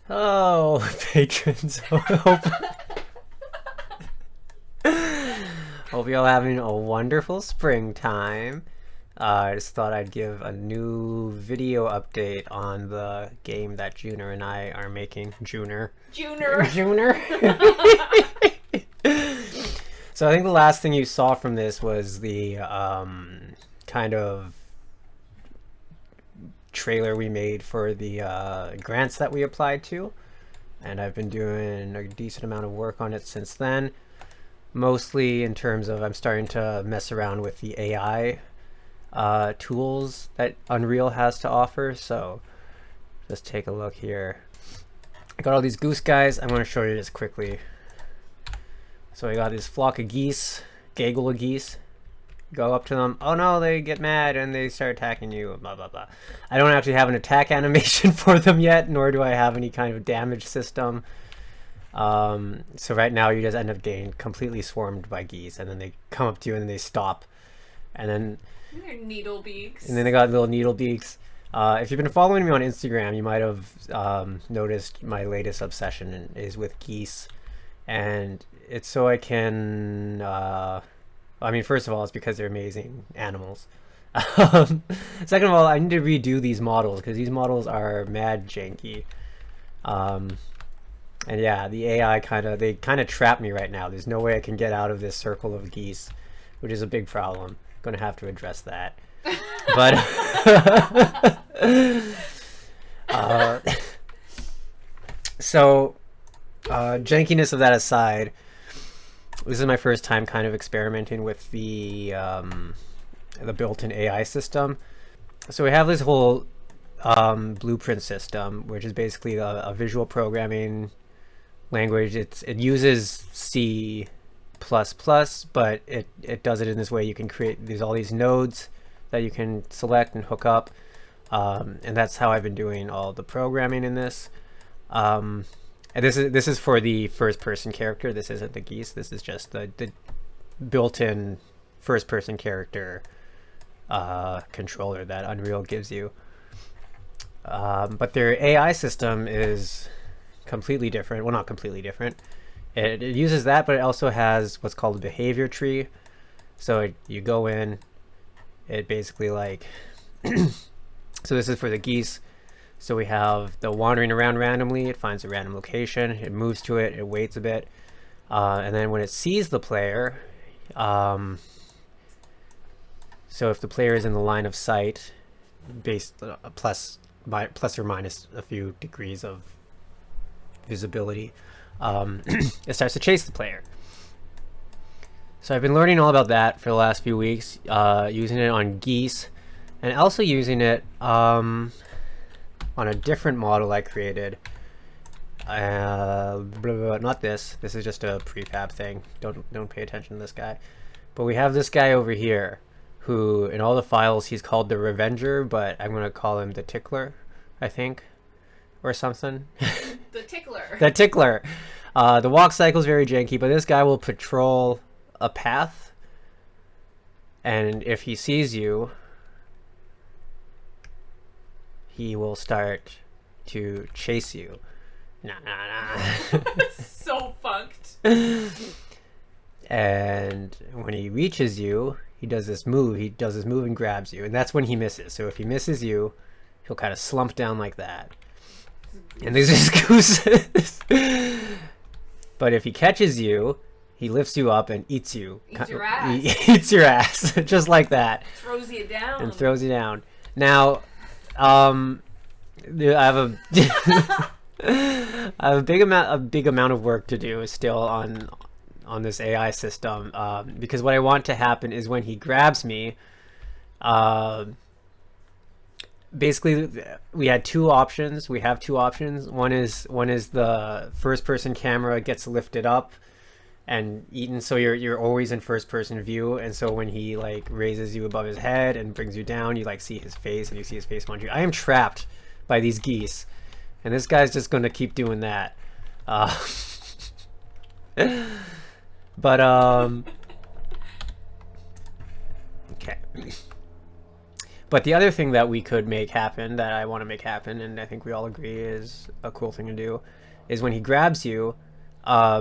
Oh, patrons. Hope you're all having a wonderful springtime. I just thought I'd give a new video update on the game that Juner and I are making. Juner. So I think the last thing you saw from this was the kind of trailer we made for the grants that we applied to, and I've been doing a decent amount of work on it since then, mostly in terms of I'm starting to mess around with the AI tools that Unreal has to offer. So just take a look here. I got all these goose guys. I'm going to show you this quickly. So I got this flock of geese, gaggle of geese. Go up to them. Oh no, they get mad and they start attacking you. Blah blah blah. I don't actually have an attack animation for them yet, nor do I have any kind of damage system. So right now you just end up getting completely swarmed by geese, and then they come up to you and then they stop, and then they're needle beaks. And then they got little needle beaks. If you've been following me on Instagram, you might have noticed my latest obsession is with geese, and it's so I can. I mean, first of all, it's because they're amazing animals. Second of all, I need to redo these models because these models are mad janky. And yeah, the AI they kind of trap me right now. There's no way I can get out of this circle of geese, which is a big problem. Gonna have to address that. But jankiness of that aside, this is my first time kind of experimenting with the built-in AI system. So we have this whole blueprint system, which is basically a visual programming language. It uses C++, but it does it in this way. You can create there's all these nodes that you can select and hook up, and that's how I've been doing all the programming in this. And this is for the first person character. This isn't the geese. This is just the built-in first person character controller that Unreal gives you. But their AI system is completely different. Well, not completely different. It uses that, but it also has what's called a behavior tree. So you go in, it basically like so this is for the geese. So we have the wandering around randomly. It finds a random location, it moves to it, it waits a bit, and then when it sees the player, so if the player is in the line of sight, based plus or minus a few degrees of visibility, it starts to chase the player. So I've been learning all about that for the last few weeks, using it on geese, and also using it on a different model I created. Not this. This is just a prefab thing. Don't pay attention to this guy. But we have this guy over here, who in all the files he's called the Revenger, but I'm gonna call him the Tickler, I think, or something. The Tickler. The Tickler. The walk cycle is very janky, but this guy will patrol a path, and if he sees you, he will start to chase you. Nah. So funked. And when he reaches you, he does this move. He does this move and grabs you, and that's when he misses. So if he misses you, he'll kind of slump down like that. And there's his gooses. But if he catches you, he lifts you up and eats you. Eats your ass. He eats your ass, just like that. Throws you down. And throws you down. Now, I have a I have a big amount of work to do still on this AI system, because what I want to happen is when he grabs me, basically we had two options. We have two options. One is the first person camera gets lifted up and eaten, so you're always in first person view, and so when he like raises you above his head and brings you down, you like see his face, and you see his face behind you. I am trapped by these geese, and this guy's just going to keep doing that. Okay. But the other thing that we could make happen, that I want to make happen, and I think we all agree is a cool thing to do, is when he grabs you,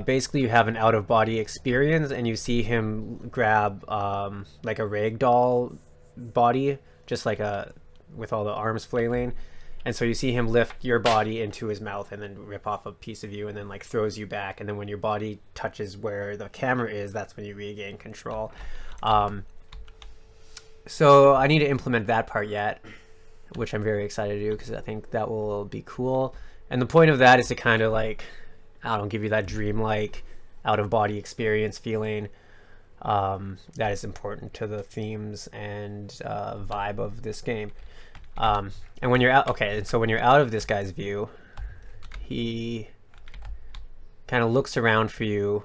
basically you have an out-of-body experience, and you see him grab like a ragdoll body, just like with all the arms flailing. And so you see him lift your body into his mouth and then rip off a piece of you and then like throws you back. And then when your body touches where the camera is, that's when you regain control. So I need to implement that part yet, which I'm very excited to do because I think that will be cool. And the point of that is to kind of like, I don't give you that dreamlike out-of-body experience feeling. That is important to the themes and vibe of this game. And when you're out, okay, and so when you're out of this guy's view, he kind of looks around for you,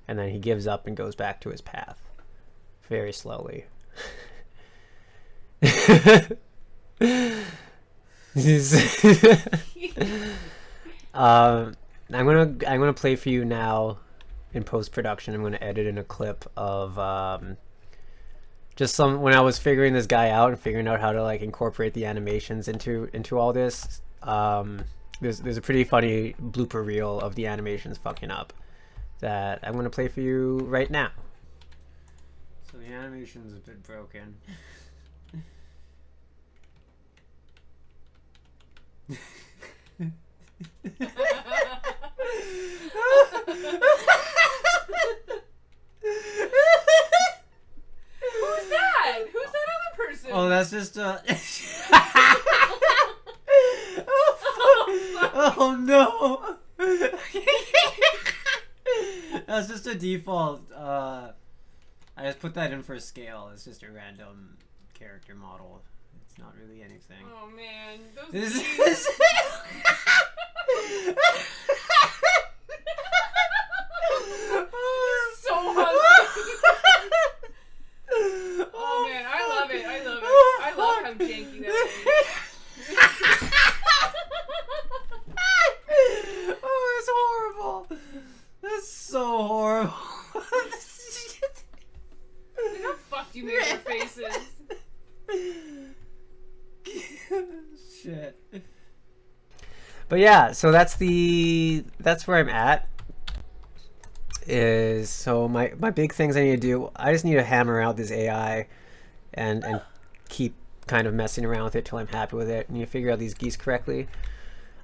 and then he gives up and goes back to his path, very slowly. I'm gonna play for you now in post-production. I'm gonna edit in a clip of just some when I was figuring this guy out and figuring out how to like incorporate the animations into all this. There's a pretty funny blooper reel of the animations fucking up that I'm gonna play for you right now. So the animation's a bit broken. Who's that? Who's that other person? Oh, that's just a. Oh no! That's just a default. I just put that in for scale. It's just a random character model. It's not really anything. Oh man, those This memes. is. So hungry. Oh man, I love it. I love it. I love how janky that is. Oh, it's horrible. That's so horrible. Look how fucked you made your faces. Shit. But yeah, so that's where I'm at. Is so my big things I need to do. I just need to hammer out this AI and keep kind of messing around with it till I'm happy with it. And you figure out these geese correctly.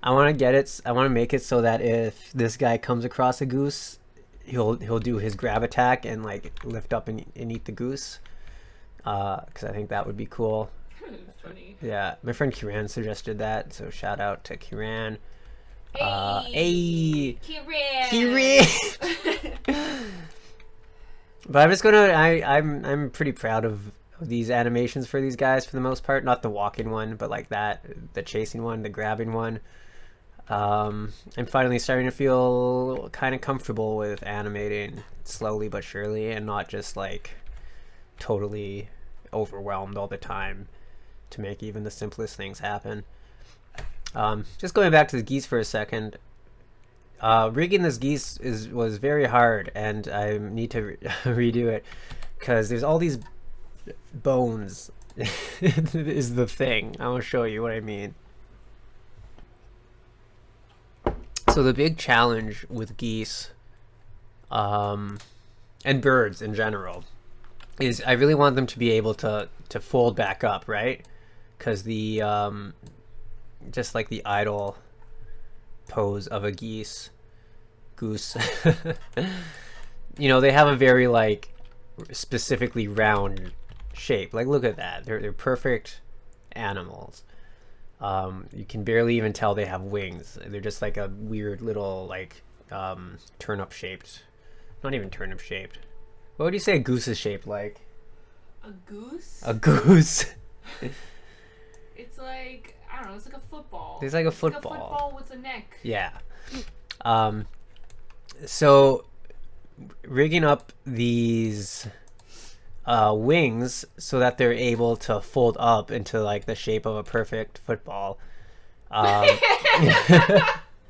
I want to get it. I want to make it so that if this guy comes across a goose, he'll do his grab attack and like lift up and eat the goose. Because I think that would be cool. Funny. Yeah, my friend Kiran suggested that, so shout out to Kiran. Hey, Kiran. But I'm just gonna. I'm pretty proud of these animations for these guys for the most part. Not the walking one, but like that, the chasing one, the grabbing one. I'm finally starting to feel kind of comfortable with animating slowly but surely, and not just like totally overwhelmed all the time to make even the simplest things happen. Just going back to the geese for a second, rigging this geese was very hard, and I need to redo it because there's all these bones is the thing. I will show you what I mean. So the big challenge with geese and birds in general is I really want them to be able to fold back up, right? Because the just like the idle pose of a goose, you know, they have a very like specifically round shape. Like look at that, they're perfect animals. You can barely even tell they have wings. They're just like a weird little like turnip shaped, not even turnip shaped. What would you say a goose is shaped like? A goose? A goose. It's like, I don't know, it's like a football. It's like a Like a football with a neck. Yeah. So rigging up these wings so that they're able to fold up into like the shape of a perfect football.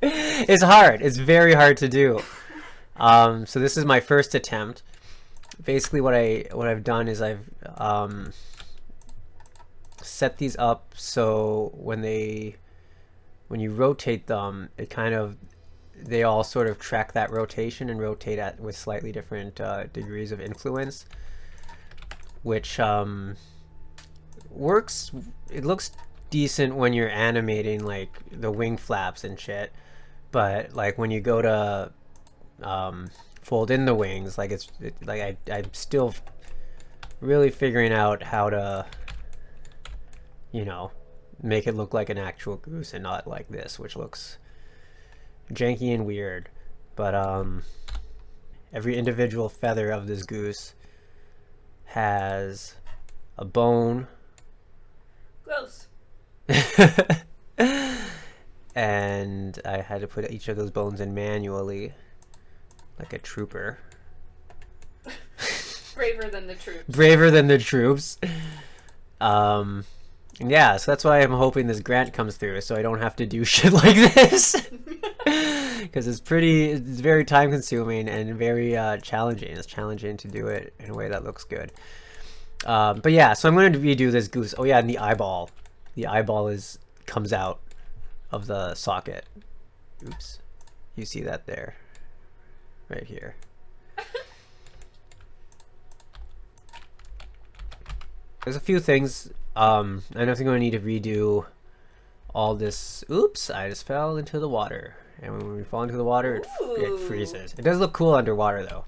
It's hard. It's very hard to do. So this is my first attempt. Basically what I've done is I've set these up so when you rotate them, it kind of they all sort of track that rotation and rotate at with slightly different degrees of influence, which works. It looks decent when you're animating like the wing flaps and shit, but like when you go to fold in the wings, like I'm still really figuring out how to, you know, make it look like an actual goose and not like this, which looks janky and weird. But every individual feather of this goose has a bone. Gross. And I had to put each of those bones in manually, like a trooper. Braver than the troops. Braver than the troops. Yeah, so that's why I'm hoping this grant comes through, so I don't have to do shit like this. Because it's very time consuming and very challenging. It's challenging to do it in a way that looks good. But yeah, so I'm going to redo this goose. Oh yeah, and the eyeball. The eyeball comes out of the socket. Oops. You see that there. Right here. There's a few things. I don't think I'm going to need to redo all this. Oops, I just fell into the water. And when we fall into the water, it freezes. It does look cool underwater, though.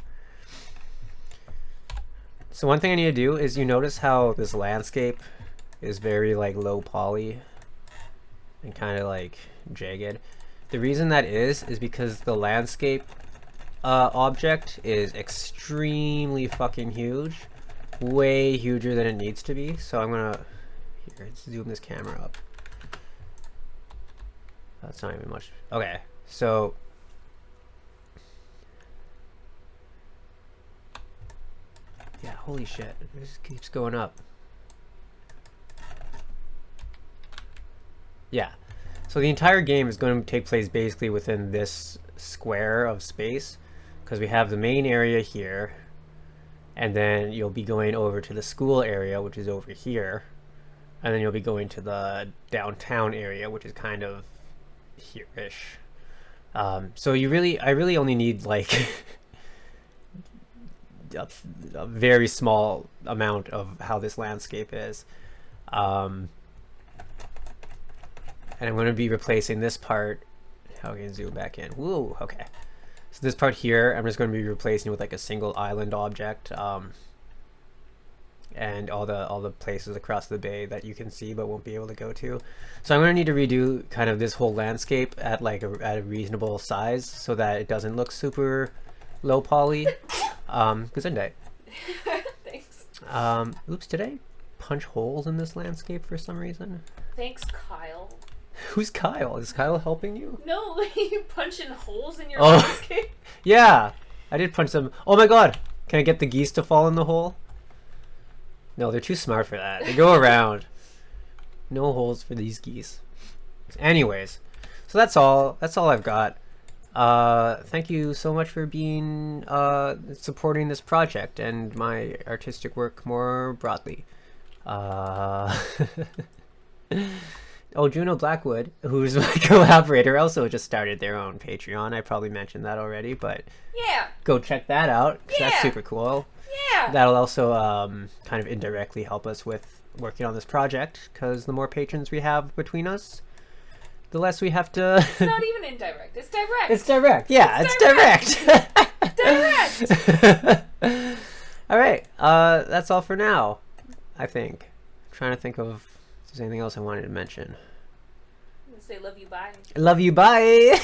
So one thing I need to do is, you notice how this landscape is very like low poly and kind of like jagged. The reason that is because the landscape object is extremely fucking huge. Way huger than it needs to be. So I'm gonna let's zoom this camera up. That's not even much. Okay, so yeah, holy shit, this keeps going up. Yeah, so the entire game is going to take place basically within this square of space, because we have the main area here, and then you'll be going over to the school area, which is over here, and then you'll be going to the downtown area, which is kind of here-ish. So I really only need like a very small amount of how this landscape is. And I'm going to be replacing this part. How can I zoom back in? Woo, okay. So this part here, I'm just going to be replacing with like a single island object, and all the places across the bay that you can see but won't be able to go to. So I'm going to need to redo kind of this whole landscape at like at a reasonable size so that it doesn't look super low poly. Gesundheit. Thanks. Oops, did I punch holes in this landscape for some reason? Thanks, Kyle. Who's Kyle? Is Kyle helping you? No, you punching holes in your Oh. landscape. Yeah, I did punch them. Oh my god! Can I get the geese to fall in the hole? No, they're too smart for that. They go around. No holes for these geese. Anyways, so that's all. That's all I've got. Thank you so much for being supporting this project and my artistic work more broadly. Oh, Juno Blackwood, who's my collaborator, also just started their own Patreon. I probably mentioned that already, but Yeah. go check that out, 'cause Yeah. that's super cool. Yeah. That'll also kind of indirectly help us with working on this project, because the more patrons we have between us, the less we have to... It's not even indirect. It's direct. It's direct. Yeah, it's direct. All right. That's all for now, I think. I'm trying to think of if there's anything else I wanted to mention. Say love you, bye. Love you. Bye.